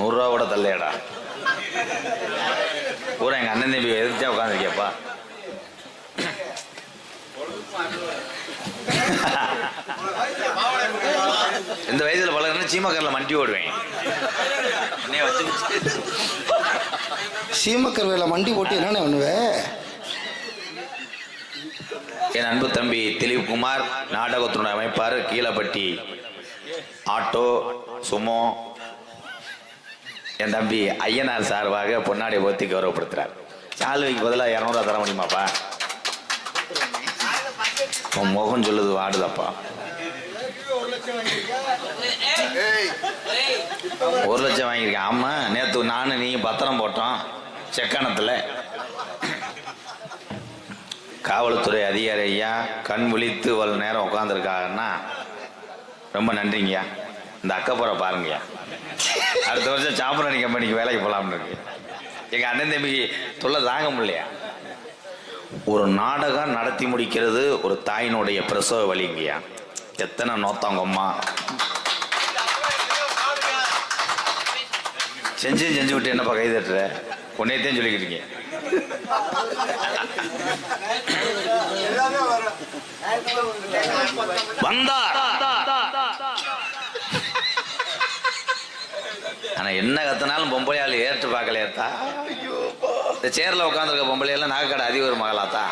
100 கூட தள்ளையடா. பூரா எங்க அண்ணன் தம்பி எதிர்த்தா உட்காந்துருக்கியப்பா. இந்த வயசுல பழகிறேன்னு சீமக்கரில் மண்டி ஓடுவேன். சீமக்கர் வேலை மண்டி போட்டு என்னென்ன பண்ணுவேன்? என் அன்பு தம்பி திலீப்குமார் நாடகத்தினுடைய அமைப்பார், கீழப்பட்டி ஆட்டோ சுமோ என் தம்பி ஐயனார் சார்பாக பொன்னாடை போத்தி கௌரவப்படுத்துறார். சால்வைக்கு பதிலாக 200 தர முடியுமாப்பா? உன் முகம் சொல்லுது வாடுதப்பா. 1 லட்சம் வாங்கியிருக்கேன். ஆமா, நேற்று நானும் நீ பத்திரம் போட்டோம் செக்கானத்தில். காவல்துறை அதிகாரி ஐயா கண் விழித்து இவ்வளவு நேரம் உட்காந்துருக்காங்கன்னா ரொம்ப நன்றிங்கய்யா. இந்த அக்கப்புறம் பாருங்கய்யா, அடுத்த வருஷம் சாம்பிராணி கம்பெனிக்கு வேலைக்கு போகலாம்னு இருக்கு. எங்கள் அண்ணன் தம்பிக்கு தொல்லை தாங்க முடியலையா. ஒரு நாடகம் நடத்தி முடிக்கிறது ஒரு தாயினுடைய பிரசவ வலிங்கய்யா. எத்தனை நோத்தாங்கம்மா செஞ்சு விட்டு என்னப்பா கை தட்டுற? உன்னையத்தையும் சொல்லிக்கிட்டு இருக்கீங்க. வந்தார். ஆனா என்ன கத்தினாலும் பொம்பளையாள் ஏற்று பார்க்கலையாத்தா. இந்த சேர்ல உட்காந்துருக்க பொம்பளையால நாகக்கடை அதிபர் மகளாத்தா.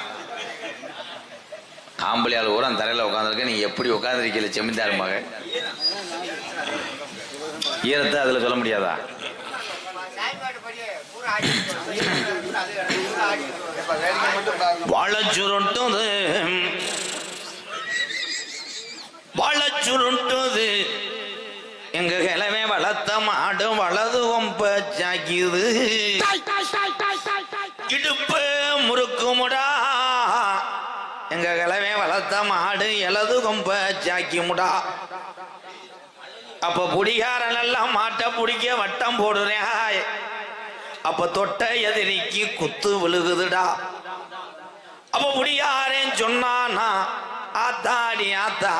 ஆம்பளையாள் கூட அந்த தரையில உட்காந்துருக்க. நீங்க எப்படி உட்காந்துருக்கீங்க செமிந்தார் மக? ஈரத்தை அதுல சொல்ல முடியாதா? வாழச்சுருட்டுது வாழச்சுருட்டுது எங்க கிழமை வளர்த்த மாடு வலது கொம்ப சாக்கிது. இடுப்பு முறுக்குமுடா எங்க கிழமை வளர்த்த மாடு எலது கொம்ப சாக்கி முடா. அப்ப புடிகாரன் எல்லாம் மாட்டை பிடிக்க வட்டம் போடுறேன். அப்ப தொட்ட எதிரிக்கு குத்து விழுகுதுடா. அப்ப புடிகாரன் சொன்னானா ஆத்தாடி ஆத்தா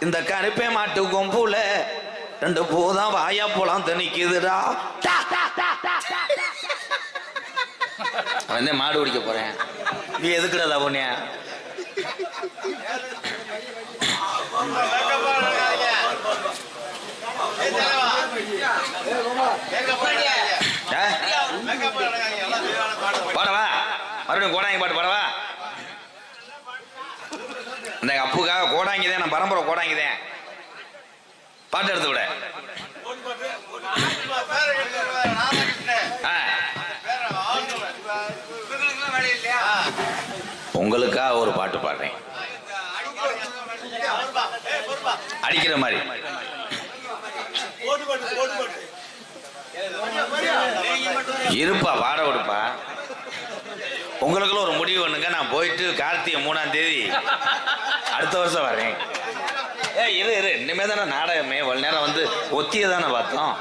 இந்த கருப்பை மாட்டு கொம்புல 2 பூதான் வாயா போலாம் திணிக்குதுடா. வந்து மாடு பிடிக்க போறேன். நீ எதுக்குறதா பொண்ணிய? பாடவா? மறுபடியும் கோடாங்கி பாட்டு பாடவா? இந்த அப்புக்காக கோடாங்கிதேன், நான் பரம்பரை கோடாங்கிதேன். பாட்டு எடுத்து விட. உங்களுக்காக ஒரு பாட்டு பாடுறேன், அடிக்கிற மாதிரி. இருப்பா, பாட விடுப்பா. உங்களுக்குள்ள ஒரு முடிவு பண்ணுங்க. நான் போயிட்டு கார்த்திகை 3ஆம் தேதி அடுத்த வருஷம் வரேன். இரு இனிமே தானே நாடகமே. ஒரு நேரம் வந்து ஒத்திய தானே பார்த்தோம்.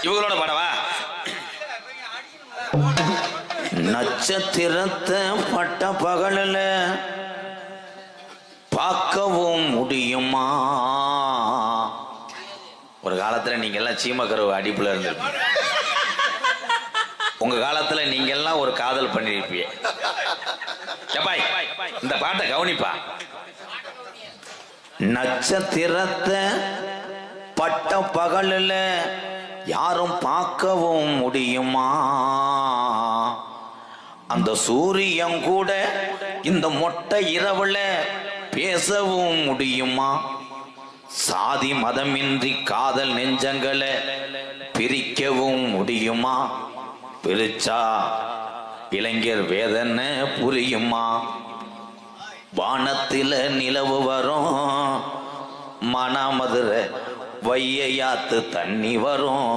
இவங்களோட பாடவா? நட்சத்திரத்தை பட்ட பகலில் பார்க்கவும் முடியுமா? ஒரு காலத்துல நீங்க எல்லாம் சீமக்கருவு அடிப்புல இருந்திருப்பீங்க. உங்க காலத்துல நீங்க எல்லாம் ஒரு காதல் பண்ணிருப்பீங்க. இந்த பாட்டை கவனிப்பா. நட்சத்திரத்தை பட்ட பகலில் யாரும் பார்க்கவும் முடியுமா? அந்த சூரியன் கூட இந்த மொட்டை இரவுல பேசவும் முடியுமா? சாதி மதமின்றி காதல் நெஞ்சங்களை பிரிக்கவும் முடியுமா? பிரிச்சா இளைஞர் வேதனை புரியுமா? வானத்தில நிலவு வரும், மணமதுரை வையாத்து தண்ணி வரும்,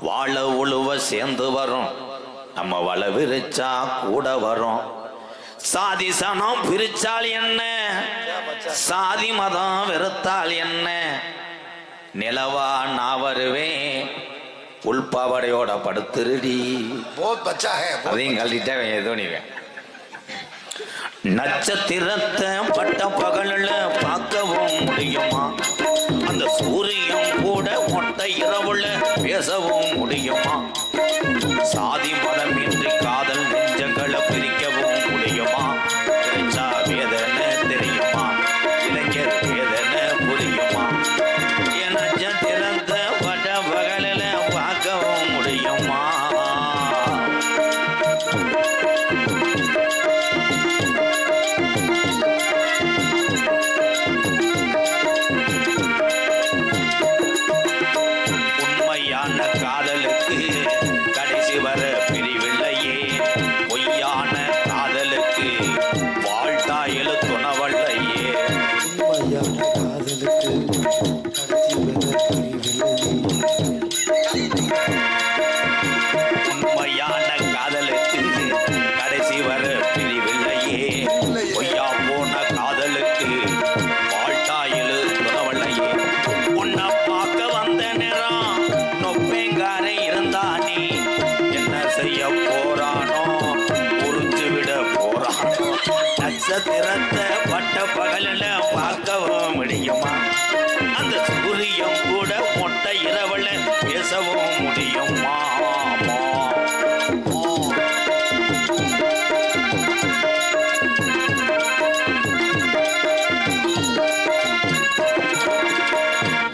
வாழ உழுவ சேர்ந்து வரும், நம்ம வள விரிச்சா கூட வரும். சாதி சனம் பிரிச்சால் என்ன, சாதி மதம் வெறுத்தால் என்ன, நிலவா நான் வருவேன் உள்பாவடையோட படுத்துருடி. அதையும் கழட்டிட்டா எதோ நீவேன். நட்சத்திரத்தை பட்ட பகலில் பார்க்கவும் முடியுமா? அந்த சூரியன் கூட மொட்டை இரவுல பேசவும் முடியுமா? சாதி மதம் இன்றி காதல் நெஞ்சங்களை பிரிக்கவும் முடியுமா? தெரிஞ்சா வேதனை தெரியுமா? இளைஞர் வேதனை புரியுமா? நட்சத்திரத்தை பட்ட பகலில் பார்க்கவும் முடியுமா? காதலுக்கு கடைசி வர பிரிவில்லையே, பொய்யான காதலுக்கு வாழ்த்தா எழுத்துணவல்லையே. உண்மையான காதலுக்கு கடைசி வர பிரிவில்லையே, பொய்யா போன காதலுக்கு வாழ்த்தா எழுத்துணவல்லையே. உன்னை பார்க்க வந்த நேரம் நொப்பேங்காரை இருந்தானே, என்ன செய்ய போறானோ புரிஞ்சு விட போறானோ? நட்சத்திரத்தை பட்ட பகலில் பார்க்கவும் முடியுமா? அந்த சூரியன் கூட மொட்டை இரவுல பேசவும் முடியுமா?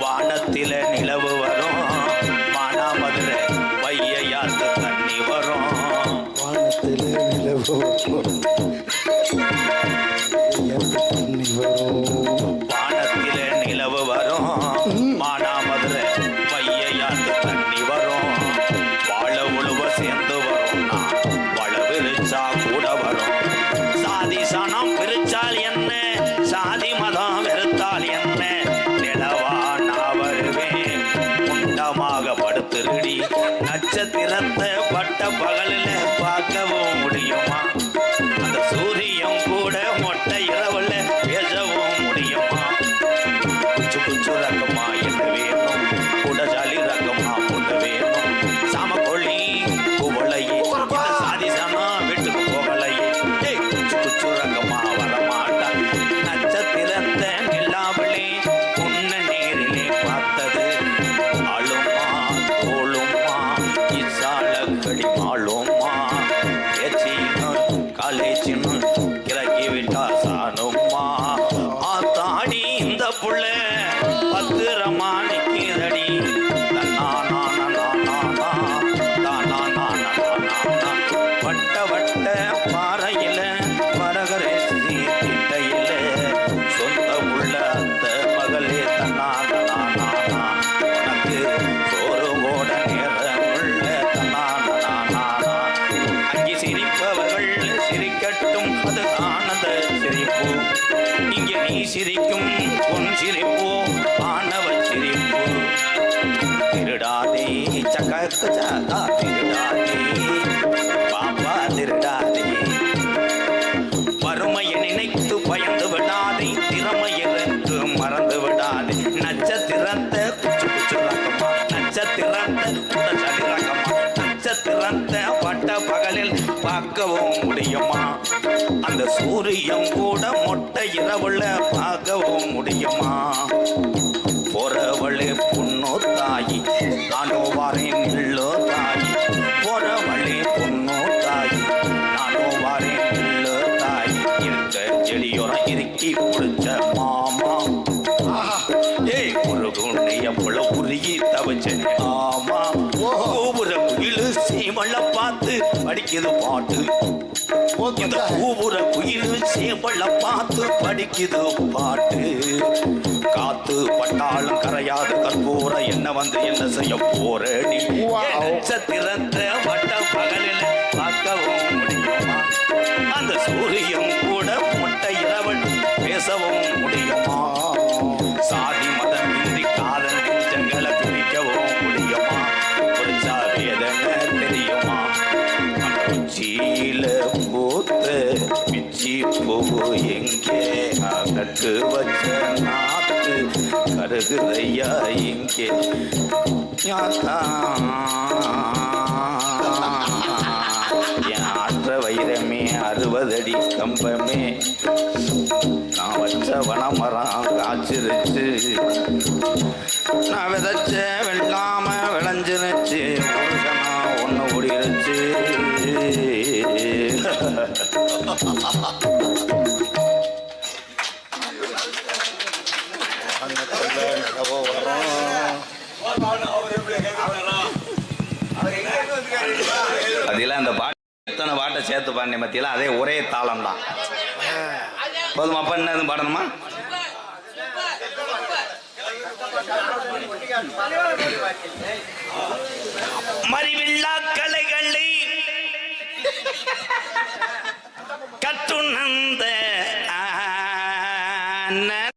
வானத்தில நிலவு வரும், மானாமதுரை வையாத்து தண்ணி வரும். வானத்தில நிலவு வானத்தில நிலவு வரும், மானாமதுரை வையாத்து தண்ணி வரும். வாழ உழுவ சேர்ந்து வரும்னா வள விரிச்சா கூட வரும். சாதி சனம் பிரிச்சால் என்ன, சாதி மதம் வெறுத்தால் என்ன, நிலவா நான் வருவேன் முண்டமாக படுத்துருடி. நட்சத்திரத்தை பட்ட பகலில் பார்க்கவும் முடியுமா? அந்த சூரியன் கூட மொட்டை இரவுல பேசவும் முடியுமா? குச்சு குச்சு ரகமா என்ன வேணும், குடஜாலி ரகமா பொண்ணு வேணும். சாமக்கொள்ளி குவளையே சாதி சனா வீட்டுக்கு போகலையே, குச்சு குச்சு ரகமா வரமாட்டான். நட்சத்திரத்தை நில்லாமலே உன்ன நேரிலே பார்த்தது ஆளுமா தோளுமா இசால கடி மாளுமா. ஏச்சின்னு காலேஜின்னு கிறக்கி விட்டா சாணுமா. ஆத்தாடி இந்த புள்ள பத்திரமா நிற்கிறடி. வட்ட வட்ட பாறையில வரகரேசி திட்டையில சொந்த உள்ள அந்த மகளே தன்னானா. உனக்கு சோறு ஓட நேரம் உள்ள தன்னானா. அங்கி சிரிப்பவர்கள் சிரிக்கட்டும், அது ஆனந்த சிரிப்பு. இங்கே நீ சிரிக்கும் பொன் சிரிப்போ ஆணவ சிரிப்பு. திருடாதே சக்கா திருடாதே பாப்பா திருடாதே. வறுமையை நினைத்து பயந்து விடாதே, திறமையிற்கு மறந்து விடாதே. நட்சத்திரத்தை குச்சு குச்சு ரகமா, நட்சத்திரத்தை குடச்சலி ரகமா. நட்சத்திரத்தை பட்ட பகலில் பார்க்கவும் முடியுமா? அந்த சூரியன் கூட மொட்டை இரவுல பார்க்கவும் முடியுமா? போறவளே பொண்ணோ தாயி, நானோ வாரேன் இல்லோ தாயி. போறவளே பொண்ணோ தாயி, நானோ வாரேன் இல்லோ தாயி. இருக்க செடியோரம் இறுக்கி பிடிச்ச மாமா. ஏய் ஒரு குண்ணைய புல உருகி தவச்சேன் ஆமா. கோபுர குயிலு சீமள பார்த்து படிக்குது பாட்டு. இந்த பூபுர குயிலு சேவள பார்த்து படிக்குது பாட்டு. காத்து பட்டாளம் கரையாது கற்பூர என்ன வந்து என்ன செய்ய போற நீ? நட்சத்திரத்தை வட்ட பகலில் பார்க்கவும் முடியுமா? அந்த சூரியன் கூட மொட்டை இரவல் பேசவும் முடியுமா? சாதி மதம் இன்றி காதல் நெஞ்சங்களை பிரிக்கவும் முடியுமா? புரிச்சா வேதனை தெரியுமா? உச்சியில பூத்த பிச்சி பூ எங்கே, நட்டு வச்ச நாத்து கருகுதையா இங்கே. என் ஆற்ற வைரமே அருவ 20 அடி கம்பமே நான் வச்ச வனமரம் காய்ச்சிருச்சு நான் விதைச்ச வெள்ளாம விளைஞ்சிருச்சு புருஷனா ஒண்ணு ஓடிருச்சு அதெல்லாம் அந்த பாட்டு எத்தனை பாட்டை சேர்த்து பாடின மத்தியில அதே ஒரே தாளம் தான். போதுமா? அப்ப என்ன எதுவும் பாடணுமா? மறிவில்லா கலைகளை கற்றுணர்ந்த